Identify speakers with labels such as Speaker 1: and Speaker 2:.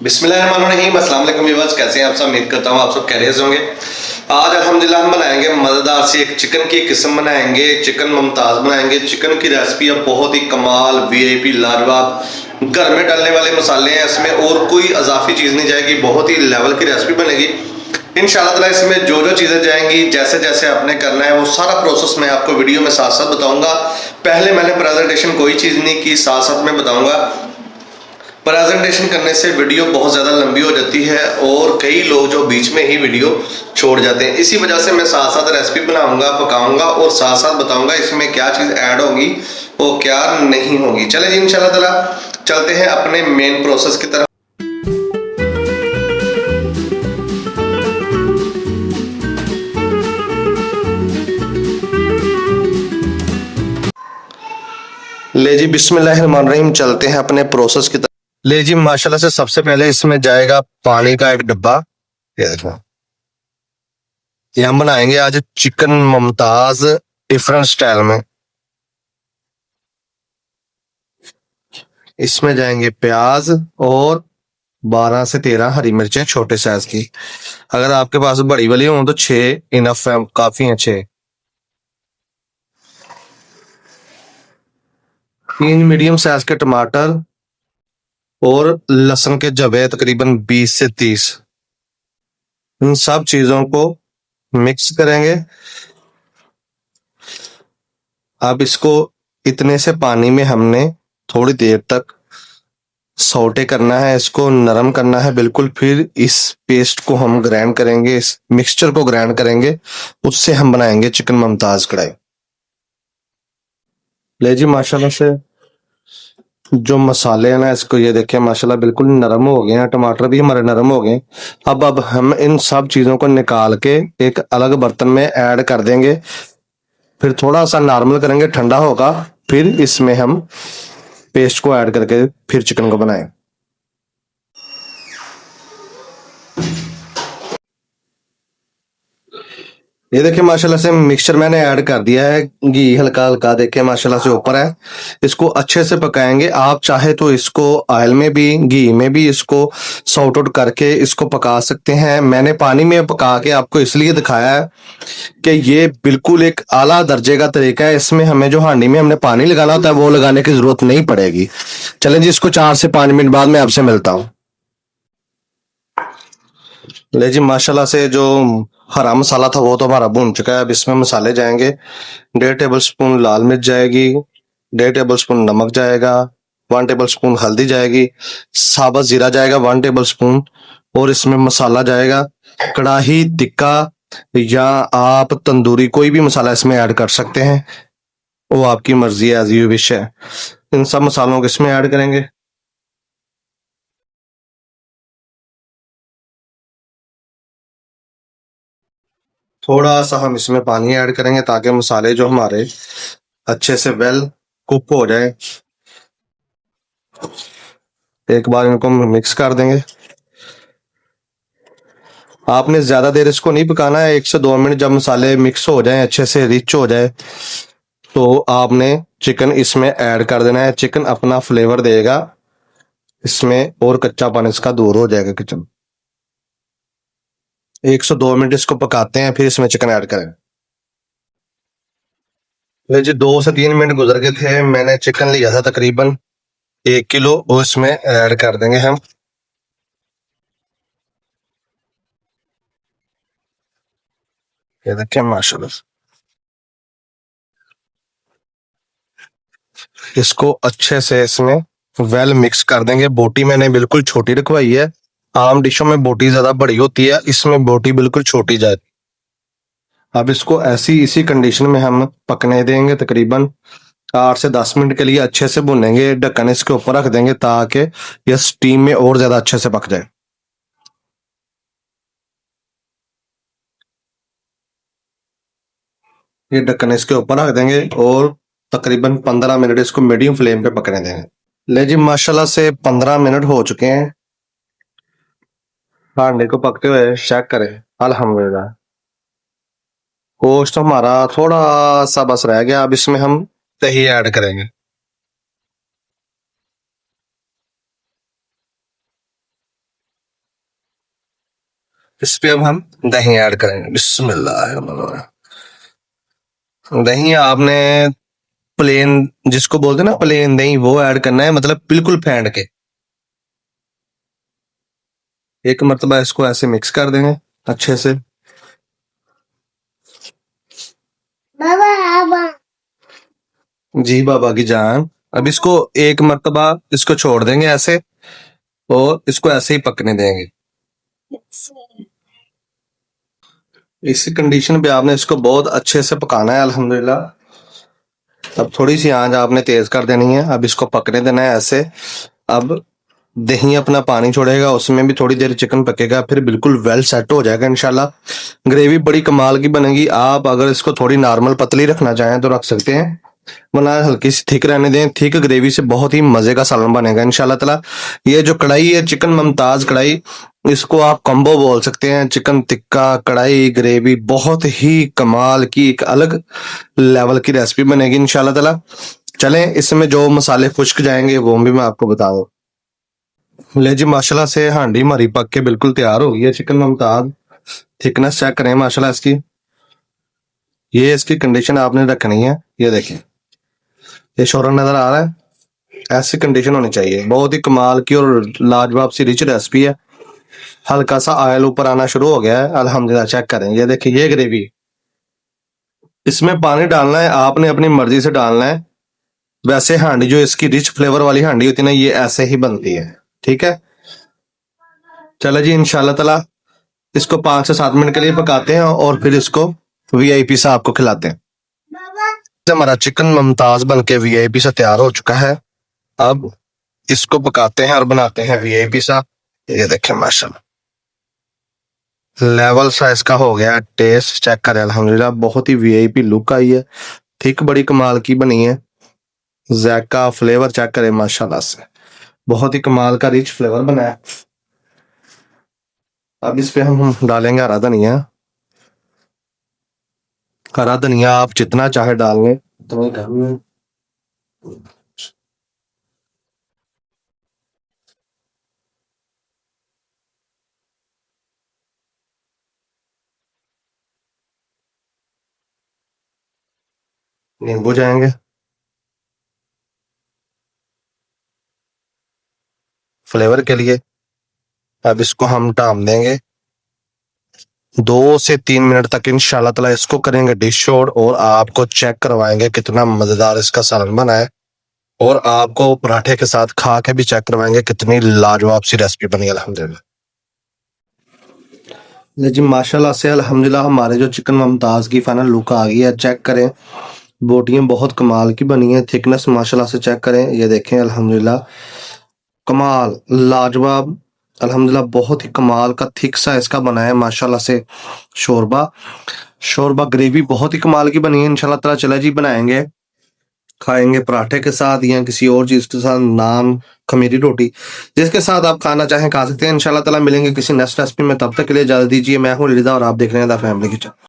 Speaker 1: बिस्मिल्लाहिर्रहमानिर्रहीम। अस्सलाम वालेकुम व्यूअर्स, कैसे हैं आप सब? उम्मीद करता हूँ आप सब खैरियत से होंगे। आज अल्हम्दुलिल्लाह हम बनाएंगे मज़ेदार सी एक चिकन की किस्म बनाएंगे, चिकन मुमताज़ बनाएंगे। चिकन की रेसिपी अब बहुत ही कमाल, वीआईपी, लाजवाब, घर में डालने वाले मसाले हैं इसमें, और कोई इजाफी चीज़ नहीं जाएगी। बहुत ही लेवल की रेसिपी बनेगी इंशाल्लाह ताला। इसमें जो जो चीज़ें जाएंगी, जैसे जैसे आपने करना है, वो सारा प्रोसेस मैं आपको वीडियो में साथ साथ बताऊंगा। पहले मैंने प्रेजेंटेशन कोई चीज़ नहीं की, साथ साथ मैं बताऊंगा। प्रेजेंटेशन करने से वीडियो बहुत ज़्यादा लंबी हो जाती है और कई लोग जो बीच में ही वीडियो छोड़ जाते हैं। इसी वजह से मैं साथ साथ रेसिपी बनाऊंगा, पकाऊंगा और साथ साथ बताऊंगा इसमें क्या चीज़ ऐड होगी और क्या नहीं होगी। चले जी, इंशाल्लाह ताला चलते हैं अपने मेन प्रोसेस की तरफ। ले जी, बिस्मिल्लाहिर्रहमानिर्रहीम, चलते हैं अपने प्रोसेस की तरफ। ले जी, माशाल्लाह से सबसे पहले इसमें जाएगा पानी का एक डब्बा। ये देखो, ये हम बनाएंगे आज चिकन मुमताज डिफरेंट स्टाइल में। इसमें जाएंगे प्याज और 12 से 13 हरी मिर्चें छोटे साइज की। अगर आपके पास बड़ी वाली हो तो 6 इनफ है, काफी है 6। 3 मीडियम साइज के टमाटर और लहसुन के जवे तकरीबन 20 से 30। इन सब चीजों को मिक्स करेंगे। अब इसको इतने से पानी में हमने थोड़ी देर तक सौटे करना है, इसको नरम करना है बिल्कुल। फिर इस पेस्ट को हम ग्राइंड करेंगे, इस मिक्सचर को ग्राइंड करेंगे, उससे हम बनाएंगे चिकन मुमताज कढ़ाई। ले जी, माशाल्लाह से जो मसाले हैं ना, इसको ये देखें, माशाल्लाह बिल्कुल नरम हो गए हैं। टमाटर भी हमारे नरम हो गए। अब हम इन सब चीजों को निकाल के एक अलग बर्तन में ऐड कर देंगे। फिर थोड़ा सा नॉर्मल करेंगे, ठंडा होगा, फिर इसमें हम पेस्ट को ऐड करके फिर चिकन को बनाएं। ये देखिए, माशाल्लाह से मिक्सचर मैंने ऐड कर दिया है। घी हल्का हल्का देखिए माशाल्लाह से ऊपर है। इसको अच्छे से पकाएंगे। आप चाहे तो इसको ऑयल में भी, घी में भी इसको सॉर्ट आउट करके इसको पका सकते हैं। मैंने पानी में पका के आपको इसलिए दिखाया है कि ये बिल्कुल एक आला दर्जे का तरीका है। इसमें हमें जो हांडी में हमने पानी लगाना होता है वो लगाने की जरूरत नहीं पड़ेगी। चलें जी, इसको 4 से 5 मिनट बाद मैं आपसे मिलता हूँ। ले जी, माशाल्लाह से जो हरा मसाला था वो तो हमारा भून चुका है। अब इसमें मसाले जाएंगे। 1.5 टेबल स्पून लाल मिर्च जाएगी, 1.5 टेबल स्पून नमक जाएगा, 1 टेबल स्पून हल्दी जाएगी, साबुत जीरा जाएगा 1 टेबल स्पून, और इसमें मसाला जाएगा कड़ाही टिक्का, या आप तंदूरी कोई भी मसाला इसमें ऐड कर सकते हैं, वो आपकी मर्जी है, एज यू विश है। इन सब मसालों को इसमें ऐड करेंगे। थोड़ा सा हम इसमें पानी ऐड करेंगे ताकि मसाले जो हमारे अच्छे से वेल कुक हो जाए। एक बार इनको मिक्स कर देंगे। आपने ज्यादा देर इसको नहीं पकाना है, 1 से 2 मिनट। जब मसाले मिक्स हो जाएं, अच्छे से रिच हो जाए, तो आपने चिकन इसमें ऐड कर देना है। चिकन अपना फ्लेवर देगा इसमें और कच्चापन इसका दूर हो जाएगा किचन। 1 से 2 मिनट इसको पकाते हैं, फिर इसमें चिकन ऐड करें। ये जी 2 से 3 मिनट गुजर गए थे। मैंने चिकन लिया था तकरीबन 1 किलो, वो इसमें ऐड कर देंगे हम। ये देखिए माशाल्लाह, इसको अच्छे से इसमें वेल मिक्स कर देंगे। बोटी मैंने बिल्कुल छोटी रखवाई है। आम डिशों में बोटी ज्यादा बड़ी होती है, इसमें बोटी बिल्कुल छोटी जाए। अब इसको ऐसी इसी कंडीशन में हम पकने देंगे तकरीबन 8 से 10 मिनट के लिए। अच्छे से भुनेंगे, ढक्कन इसके ऊपर रख देंगे ताकि यह स्टीम में और ज्यादा अच्छे से पक जाए। ये ढक्कन इसके ऊपर रख देंगे और तकरीबन 15 मिनट इसको मीडियम फ्लेम पे पकने देंगे। ले जी, माशाल्लाह से 15 मिनट हो चुके हैं। हांडे को पकते हुए चेक करें। अल्हम्दुलिल्लाह, गोश्त हमारा थोड़ा सा बस रह गया। अब इसमें हम दही ऐड करेंगे। इस पे अब हम दही ऐड करेंगे। बिस्मिल्लाह। दही आपने प्लेन, जिसको बोलते हैं ना प्लेन दही, वो ऐड करना है, मतलब बिल्कुल फेंट के। एक मरतबा इसको ऐसे मिक्स कर देंगे अच्छे से। जी बाबा की जान। अब इसको एक मरतबा इसको छोड़ देंगे ऐसे, और इसको ऐसे ही पकने देंगे। इस कंडीशन पे आपने इसको बहुत अच्छे से पकाना है अल्हम्दुलिल्लाह। अब थोड़ी सी आंच आपने तेज कर देनी है। अब इसको पकने देना है ऐसे। अब दही अपना पानी छोड़ेगा, उसमें भी थोड़ी देर चिकन पकेगा, फिर बिल्कुल वेल सेट हो जाएगा इंशाल्लाह। ग्रेवी बड़ी कमाल की बनेगी। आप अगर इसको थोड़ी नॉर्मल पतली रखना चाहें तो रख सकते हैं, वरना हल्की सी थिक रहने दें। थिक ग्रेवी से बहुत ही मजे का सालन बनेगा इंशाल्लाह ताला। ये जो कढ़ाई है चिकन मुमताज कढ़ाई, इसको आप कॉम्बो बोल सकते हैं। चिकन टिक्का कढ़ाई ग्रेवी, बहुत ही कमाल की एक अलग लेवल की रेसिपी बनेगी इंशाल्लाह ताला। चलें, इसमें जो मसाले खुश्क जाएंगे वो भी मैं आपको बता दूं। ले जी, माशाल्लाह से हांडी हमारी पक के बिल्कुल तैयार हो गई है चिकन मुमताज। थिकनेस चेक करें माशाल्लाह इसकी। ये इसकी कंडीशन आपने रखनी है। ये देखें, ये शोरन नजर आ रहा है, ऐसी कंडीशन होनी चाहिए। बहुत ही कमाल की और लाजवाब सी रिच रेसिपी है। हल्का सा ऑयल ऊपर आना शुरू हो गया है अल्हम्दुलिल्लाह। चेक करें, ये देखिए ये ग्रेवी। इसमें पानी डालना है आपने अपनी मर्जी से डालना है। वैसे हांडी जो इसकी रिच फ्लेवर वाली हांडी होती है ना, ये ऐसे ही बनती है। ठीक है, चलो जी, इंशाल्लाह ताला इसको 5 से 7 मिनट के लिए पकाते हैं और फिर इसको वीआईपी साहब को खिलाते हैं। हमारा चिकन मुमताज बन के वीआईपी सा तैयार हो चुका है। अब इसको पकाते हैं और बनाते हैं वीआईपी सा। ये देखें माशाल्लाह, लेवल सा इसका हो गया। टेस्ट चेक करें, अल्हम्दुलिल्लाह बहुत ही वीआईपी लुक आई है। थिक बड़ी कमाल की बनी है। जायका फ्लेवर चेक करें माशाल्लाह से, बहुत ही कमाल का रिच फ्लेवर बना है। अब इस पे हम डालेंगे हरा धनिया। हरा धनिया आप जितना चाहे डाल लें, तो घर में नींबू जाएंगे फ्लेवर के लिए। अब इसको हम ढाम देंगे 2 से 3 मिनट तक इंशाल्लाह ताला। इसको करेंगे डिश और आपको चेक करवाएंगे कितना मजेदार इसका सालन बना है, और आपको पराठे के साथ खा के भी चेक करवाएंगे कितनी लाजवाब सी रेसिपी बनी है अल्हम्दुलिल्लाह। जी माशाल्लाह से अल्हम्दुलिल्लाह हमारे जो चिकन मुमताज की फाइनल लुक आ गई है। चेक करें, बोटियां बहुत कमाल की बनी है। थिकनेस माशाल्लाह से चेक करें, ये देखें अल्हम्दुलिल्लाह कमाल लाजवाब। अल्हम्दुलिल्लाह बहुत ही कमाल का थिक सा इसका बना है माशाल्लाह से। शोरबा शोरबा ग्रेवी बहुत ही कमाल की बनी है इंशाल्लाह ताला। चला जी, बनाएंगे खाएंगे पराठे के साथ या किसी और चीज के साथ, नान खमीरी रोटी, जिसके साथ आप खाना चाहें खा सकते हैं इंशाल्लाह ताला। मिलेंगे किसी नेक्स्ट रेसिपी में, तब तक के लिए इजाजत दीजिए। मैं हूं रिदा और आप देख रहे हैं द फैमिली किचन।